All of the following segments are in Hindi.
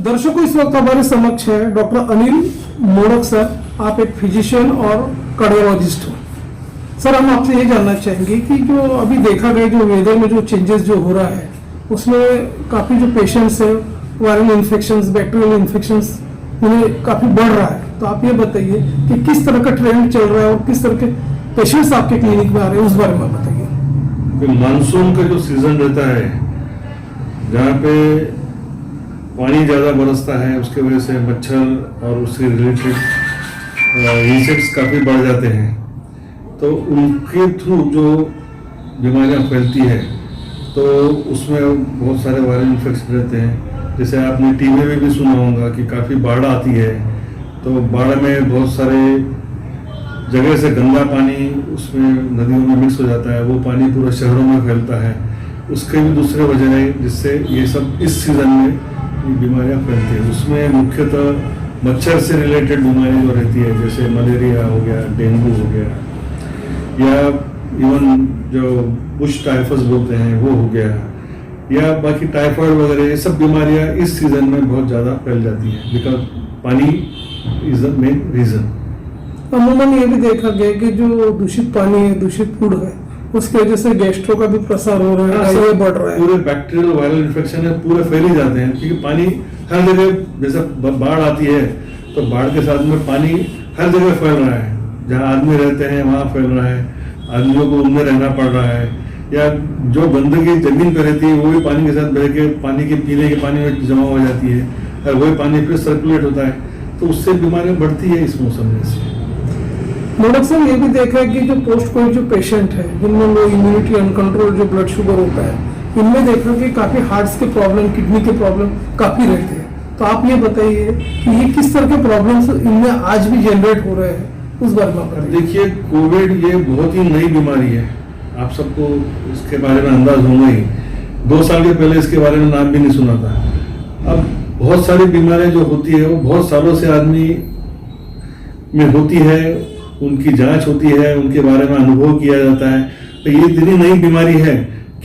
दर्शकों, इस वक्त हमारे समक्ष है डॉक्टर अनिल मोड़क सर। आप एक फिजिशियन और कार्डियोलॉजिस्ट हो। सर, हम आपसे ये जानना चाहेंगे कि जो अभी देखा गया जो वेदर में जो चेंजेस जो हो रहा है उसमें काफ़ी जो पेशेंट्स है वायरल इन्फेक्शंस, बैक्टीरियल इन्फेक्शंस उन्हें काफ़ी बढ़ रहा है। तो आप ये बताइए कि किस तरह का ट्रेंड चल रहा है और किस तरह के पेशेंट्स आपके क्लिनिक में आ रहे हैं, उस बारे में बताइए। मानसून का जो सीजन रहता है, जहाँ पे पानी ज़्यादा बरसता है, उसके वजह से मच्छर और उससे रिलेटेड इंसेक्ट्स काफ़ी बढ़ जाते हैं। तो उनके थ्रू जो बीमारियाँ फैलती है तो उसमें बहुत सारे वायरल इन्फेक्शन रहते हैं। जैसे आपने टीवी में भी सुना होगा कि काफ़ी बाढ़ आती है, तो बाढ़ में बहुत सारे जगह से गंदा पानी उसमें नदियों में मिक्स हो जाता है, वो पानी पूरा शहरों में फैलता है। उसके भी दूसरे वजह है जिससे ये सब इस सीज़न में बीमारियां फैलती है। उसमें मुख्यतः मच्छर से रिलेटेड बीमारी जो रहती है, जैसे मलेरिया हो गया, डेंगू हो गया, या इवन जो बुश टाइफस बोलते हैं वो हो गया, या बाकी टाइफाइड वगैरह, ये सब बीमारियां इस सीज़न में बहुत ज़्यादा फैल जाती हैं, बिकॉज पानी इज द मेन रीज़न। अमूमन ये भी देखा गया कि जो दूषित पानी है, दूषित फूड है, उसकी वजह से गैस्ट्रो का भी प्रसार हो रहा है, ये बढ़ रहा है। पूरे बैक्टीरियल वायरल इन्फेक्शन है, पूरे फैल ही जाते हैं, क्योंकि पानी हर जगह, जैसे बाढ़ आती है तो बाढ़ के साथ में पानी हर जगह फैल रहा है। जहाँ आदमी रहते हैं वहाँ फैल रहा है, आदमियों को उनमें रहना पड़ रहा है, या जो गंदगी जमीन पर रहती है वो भी पानी के साथ बह के पानी के पीने के पानी में जमा हो जाती है, और वही पानी फिर सर्कुलेट होता है, तो उससे बीमारियाँ बढ़ती है इस मौसम में से। मोड़क सर, ये भी देखा है कि जो पोस्ट कोविड जो पेशेंट है, जिनमें लो इम्यूनिटी, अनकंट्रोल जो ब्लड शुगर होता है, इनमें देखा कि काफी हार्ट्स के प्रॉब्लम, किडनी के प्रॉब्लम काफी रहते हैं। तो आप ये बताइए कि ये किस तरह के प्रॉब्लम्स इनमें आज भी जनरेट हो रहे हैं, उस बारे में बताइए। देखिए, कोविड ये बहुत ही नई बीमारी है, आप सबको इसके बारे में अंदाज होगा ही। 2 साल के पहले इसके बारे में नाम भी नहीं सुना था। अब बहुत सारी बीमारियां जो होती है वो बहुत सालों से आदमी में होती है, उनकी जांच होती है, उनके बारे में अनुभव किया जाता है। तो ये इतनी नई बीमारी है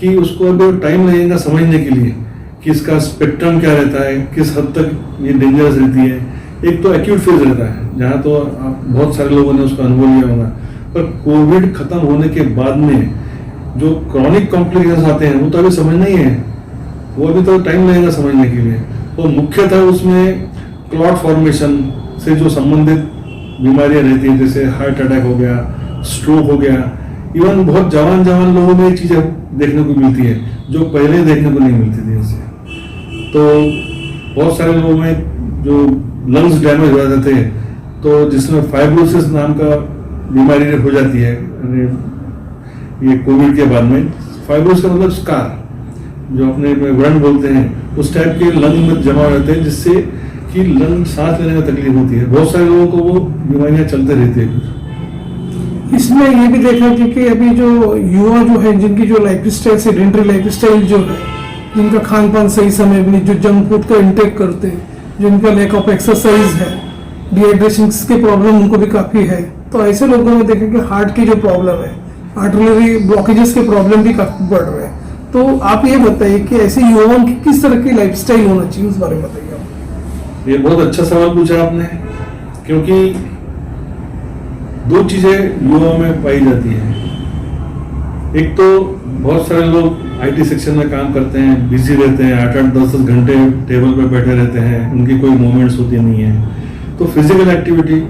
कि उसको अभी टाइम लगेगा समझने के लिए कि इसका स्पेक्ट्रम क्या रहता है, किस हद तक ये डेंजरस रहती है। एक तो एक्यूट फेज रहता है, जहाँ तो आप बहुत सारे लोगों ने उसका अनुभव लिया होगा, पर कोविड खत्म होने के बाद में जो क्रॉनिक कॉम्प्लिकेशंस आते हैं वो तो अभी समझ नहीं है, वो अभी तो टाइम लगेगा समझने के लिए। तो मुख्यतः उसमें क्लॉट फॉर्मेशन से जो संबंधित बीमारियां रहती हैं, जैसे हार्ट अटैक हो गया, स्ट्रोक हो गया, इवन बहुत जवान लोगों में ये चीज़ें देखने को मिलती है जो पहले देखने को नहीं मिलती थी इससे। तो बहुत सारे लोगों में जो लंग्स डैमेज हो जाते थे, तो जिसमें फाइब्रोसिस नाम का बीमारी हो जाती है ये कोविड के बाद में। फाइब्रोसिस का मतलब स्कार, जो अपने व्रण बोलते हैं, उस टाइप के लंग में जमा हो जाते हैं, जिससे कि लंग सांस लेने में तकलीफ होती है। बहुत सारे लोगों को वो बीमारियां चलते रहती है। इसमें ये भी देखा कि अभी जो युवा जो है, जिनकी जो life style, sedentary life style जो है, जिनका खान पान सही समय में, जो जंक फूड का इंटेक करते हैं, जिनका लैक ऑफ एक्सरसाइज है, डिहाइड्रेशन के प्रॉब्लम उनको भी काफी है, तो ऐसे लोगों में देखें कि हार्ट की जो प्रॉब्लम है, आर्टरी ब्लॉकेजेस के प्रॉब्लम भी काफी बढ़ रहे हैं। तो आप ये बताइए कि ऐसे युवाओं की किस तरह की लाइफ स्टाइल होना चाहिए, उस बारे में बताइए। ये बहुत अच्छा सवाल पूछा आपने, क्योंकि 2 चीजें युवाओं में पाई जाती हैं। एक तो बहुत सारे लोग आईटी सेक्शन में काम करते हैं, बिजी रहते हैं, 8-8, 10-10 घंटे टेबल पर बैठे रहते हैं, उनकी कोई मूवमेंट्स होती नहीं है, तो फिजिकल एक्टिविटी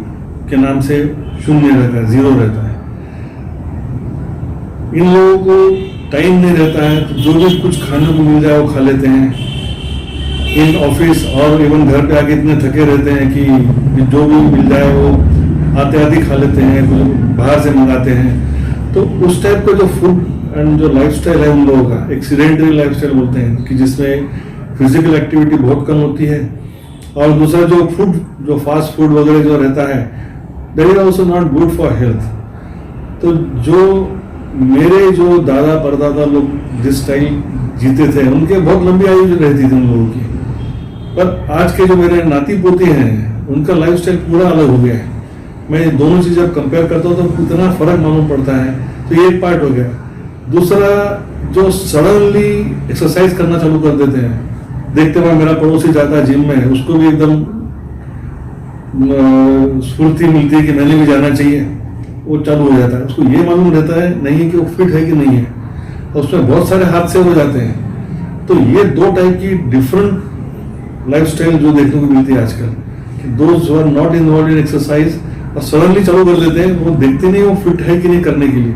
के नाम से शून्य रहता है, 0 रहता है। इन लोगों को टाइम नहीं रहता है, तो जो भी कुछ खाने को मिल जाए वो खा लेते हैं। इन ऑफिस और इवन घर पे आके इतने थके रहते हैं कि जो भी मिल जाए वो आते खा लेते हैं, कुछ बाहर से मंगाते हैं। तो उस टाइप का जो फूड एंड जो लाइफस्टाइल है उन लोगों का, एक सीडेंटरी लाइफस्टाइल बोलते हैं, कि जिसमें फिजिकल एक्टिविटी बहुत कम होती है। और दूसरा जो फूड, जो फास्ट फूड वगैरह जो रहता है, that is also not good for health. तो जो मेरे जो दादा परदादा लोग जिस टाइम जीते थे, उनके बहुत लंबी आयु रहती थी उन लोगों की, पर आज के जो मेरे नाती पोते हैं उनका लाइफस्टाइल पूरा अलग हो गया है। मैं दोनों चीज़ जब कंपेयर करता हूँ तो इतना फर्क मालूम पड़ता है। तो ये एक पार्ट हो गया। दूसरा, जो सडनली एक्सरसाइज करना चालू कर देते हैं, देखते हुए मेरा पड़ोसी जाता है जिम में, उसको भी एकदम स्फूर्ति मिलती है कि मैंने भी जाना चाहिए, वो चालू हो जाता है। उसको ये मालूम रहता है नहीं कि वो फिट है कि नहीं है, और उसमें बहुत सारे हादसे हो जाते हैं। तो ये दो टाइप की डिफरेंट लाइफस्टाइल जो देखने को मिलती है आजकल, कि those who are not involve in exercise और सडनली चालू कर देते हैं, वो देखते नहीं वो फिट है कि नहीं करने के लिए।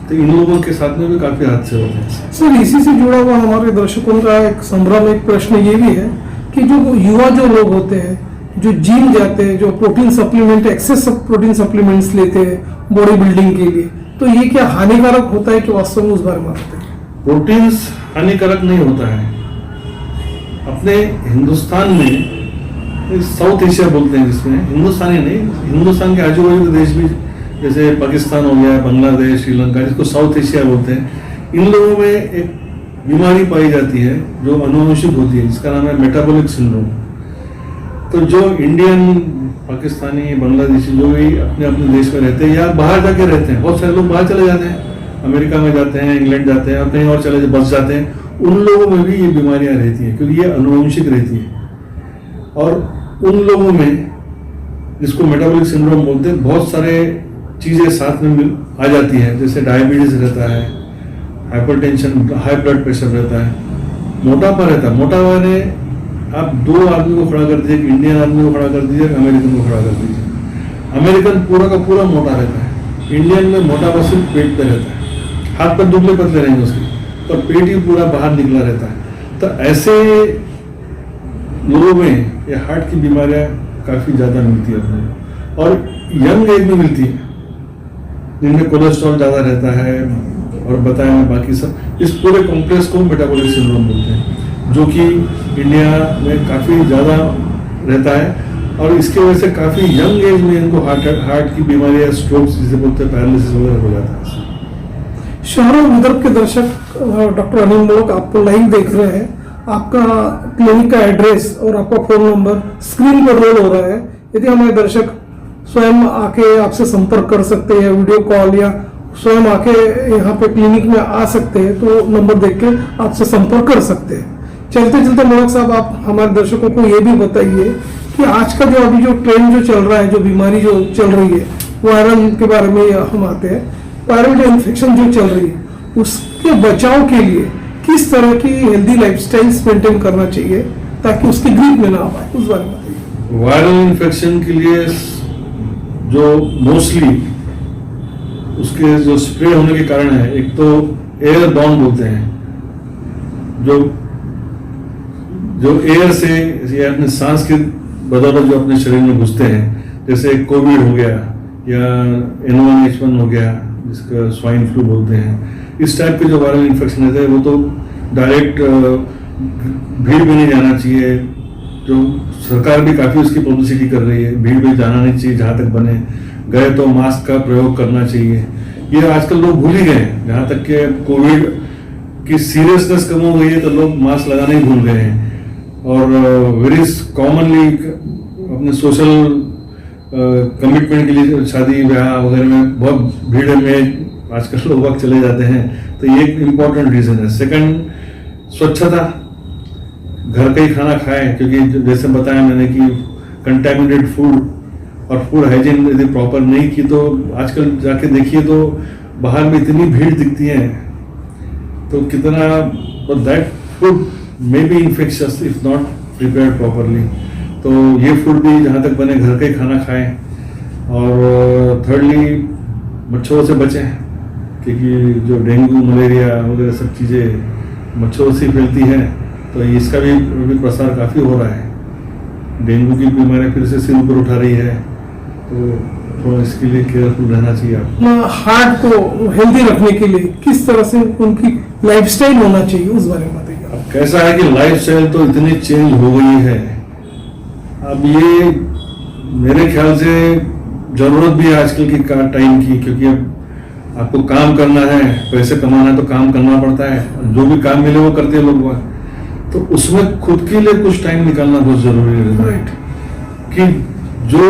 तो इन लोगों के साथ में भी काफी हादसे होते हैं। सर, इसी से जुड़ा हुआ हमारे दर्शकों का एक संभ्रम, एक प्रश्न ये भी है कि जो युवा जो लोग होते हैं, जो जिम जाते हैं, जो protein supplement, access protein supplements लेते हैं बॉडी बिल्डिंग के लिए, तो ये क्या हानिकारक होता है कि वास्तव में उस बारे में बताते हैं? प्रोटीन्स हानिकारक नहीं होता है। अपने हिंदुस्तान में, साउथ एशिया बोलते हैं जिसमें, हिंदुस्तानी नहीं, हिंदुस्तान के आजू बाजू के देश भी, जैसे पाकिस्तान हो गया, बांग्लादेश, श्रीलंका, जिसको साउथ एशिया बोलते हैं, इन लोगों में एक बीमारी पाई जाती है जो अनुवांशिक होती है, जिसका नाम है मेटाबॉलिक सिंड्रोम। तो जो इंडियन, पाकिस्तानी, बांग्लादेशी जो भी अपने अपने देश में रहते हैं या बाहर जाके रहते हैं, बहुत सारे लोग बाहर चले जाते हैं, अमेरिका में जाते हैं, इंग्लैंड जाते हैं और कहीं और चले बस जाते हैं, उन लोगों में भी ये बीमारियां रहती हैं क्योंकि ये अनुवांशिक रहती है। और उन लोगों में, जिसको मेटाबॉलिक सिंड्रोम बोलते हैं, बहुत सारे चीजें साथ में आ जाती हैं, जैसे डायबिटीज रहता है, हाइपरटेंशन, हाई ब्लड प्रेशर रहता है, मोटापा रहता है। मोटापा ने आप दो आदमी को खड़ा कर दीजिए, एक इंडियन आदमी को खड़ा कर दीजिए, एक अमेरिकन को खड़ा कर दीजिए। अमेरिकन पूरा का पूरा मोटा रहता है, इंडियन में मोटापा सिर्फ पेट पे रहता है, हाथ पर दुबले पतले रहेंगे उसके, पर पेट ही पूरा बाहर निकला रहता है। तो ऐसे लोगों में ये हार्ट की बीमारियां काफी ज्यादा मिलती है अपने, और यंग एज में मिलती है, जिनमें कोलेस्ट्रॉल ज्यादा रहता है और बताया मैं बाकी सब, इस पूरे कॉम्प्लेक्स को मेटाबॉलिक सिंड्रोम बोलते हैं, जो कि इंडिया में काफी ज्यादा रहता है। और इसके वजह से काफी यंग एज में इनको हार्ट की बीमारी या स्ट्रोक्स जिसे बोलते हैं, पैरालिसिस वगैरह हो जाता है। शहरों विदर्भ के दर्शक, डॉक्टर अनिल मोलक आपको लाइव देख रहे हैं। आपका क्लिनिक का एड्रेस और आपका फोन नंबर स्क्रीन पर रोल हो रहा है। यदि हमारे दर्शक स्वयं आके आपसे संपर्क कर सकते हैं, वीडियो कॉल या स्वयं आके यहाँ पे क्लिनिक में आ सकते हैं, तो नंबर देख के आपसे संपर्क कर सकते हैं। चलते चलते मोलक साहब, आप हमारे दर्शकों को ये भी बताइए कि आज का जो अभी जो ट्रेंड जो चल रहा है, जो बीमारी जो चल रही है, वायरल के बारे में हम आते हैं, वायरल जो इन्फेक्शन जो चल रही है, उसके बचाव के लिए किस तरह की हेल्दी लाइफस्टाइल्स मेंटेन करना चाहिए ताकि उसकी ग्रीप में ना आ पाए, उस बारे में बताइए। वायरल इन्फेक्शन के लिए जो मोस्टली उसके जो स्प्रे होने के कारण है, एक तो एयर बॉर्न बोलते हैं, जो एयर से या अपने सांस के बदौलत जो अपने शरीर में घुसते हैं, जैसे कोविड हो गया या N1H1 हो गया, जिसका स्वाइन फ्लू बोलते हैं, इस टाइप के जो वायरल इन्फेक्शन रहते हैं, वो तो डायरेक्ट भीड़ में नहीं जाना चाहिए। जो सरकार भी काफी उसकी पब्लिसिटी कर रही है, भीड़ में जाना नहीं चाहिए, जहां तक बने गए तो मास्क का प्रयोग करना चाहिए। ये आजकल लोग भूल ही गए, जहां तक कि कोविड की सीरियसनेस कम हो गई है तो लोग मास्क लगाना ही भूल गए हैं। और वेरी कॉमनली अपने सोशल कमिटमेंट के लिए शादी ब्याह वगैरह में बहुत भीड़ में आजकल लोग वक्त चले जाते हैं, तो ये एक इम्पॉर्टेंट रीजन है। सेकंड, स्वच्छता, घर का ही खाना खाएं, क्योंकि जैसे बताया मैंने कि कंटेमिनेटेड फूड और फूड हाइजीन यदि प्रॉपर नहीं की तो आजकल जाके देखिए तो बाहर में इतनी भीड़ दिखती है, तो कितना that food may be infectious if not prepared properly. तो ये फूड भी जहाँ तक बने घर का ही खाना खाएं। और थर्डली, मच्छरों से बचें, क्योंकि जो डेंगू, मलेरिया वगैरह सब चीज़ें मच्छरों से फैलती हैं, तो इसका भी प्रसार काफ़ी हो रहा है। डेंगू की बीमारी फिर से सिर ऊपर उठा रही है, तो थोड़ा इसके लिए केयरफुल रहना चाहिए। आप हार्ट को हेल्दी रखने के लिए किस तरह से उनकी लाइफस्टाइल होना चाहिए, उस बारे में बताइए। अब कैसा है कि लाइफस्टाइल तो इतनी चेंज हो गई है, अब ये मेरे ख्याल से जरूरत भी है आजकल की टाइम की, क्योंकि अब आपको काम करना है, पैसे कमाना है तो काम करना पड़ता है, जो भी काम मिले वो करते हैं लोग, तो उसमें खुद के लिए कुछ टाइम निकालना बहुत जरूरी है। राइट, कि जो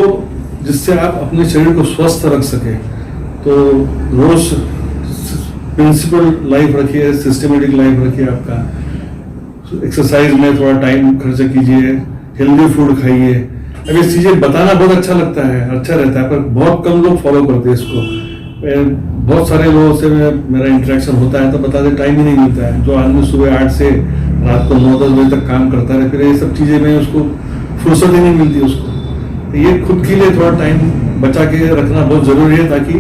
जिससे आप अपने शरीर को स्वस्थ रख सके, तो रोज प्रिंसिपल लाइफ रखिए, सिस्टमेटिक लाइफ रखिए, आपका एक्सरसाइज में थोड़ा टाइम खर्च कीजिए, हेल्दी फूड खाइए। अब ये चीजें बताना बहुत अच्छा लगता है, अच्छा रहता है, पर बहुत कम लोग फॉलो करते हैं इसको। बहुत सारे लोगों से मेरा इंटरेक्शन होता है तो बताते टाइम ही नहीं मिलता है। जो आदमी सुबह 8 से रात को 9-10 बजे तक काम करता है, फिर ये सब चीजें में उसको फुर्सत ही नहीं मिलती उसको। तो ये खुद के लिए थोड़ा टाइम बचा के रखना बहुत जरूरी है, ताकि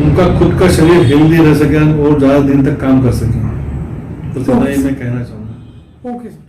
उनका खुद का शरीर हेल्दी रह सके और ज्यादा दिन तक काम कर सके। तो इतना ही मैं कहना चाहूँगा। ओके।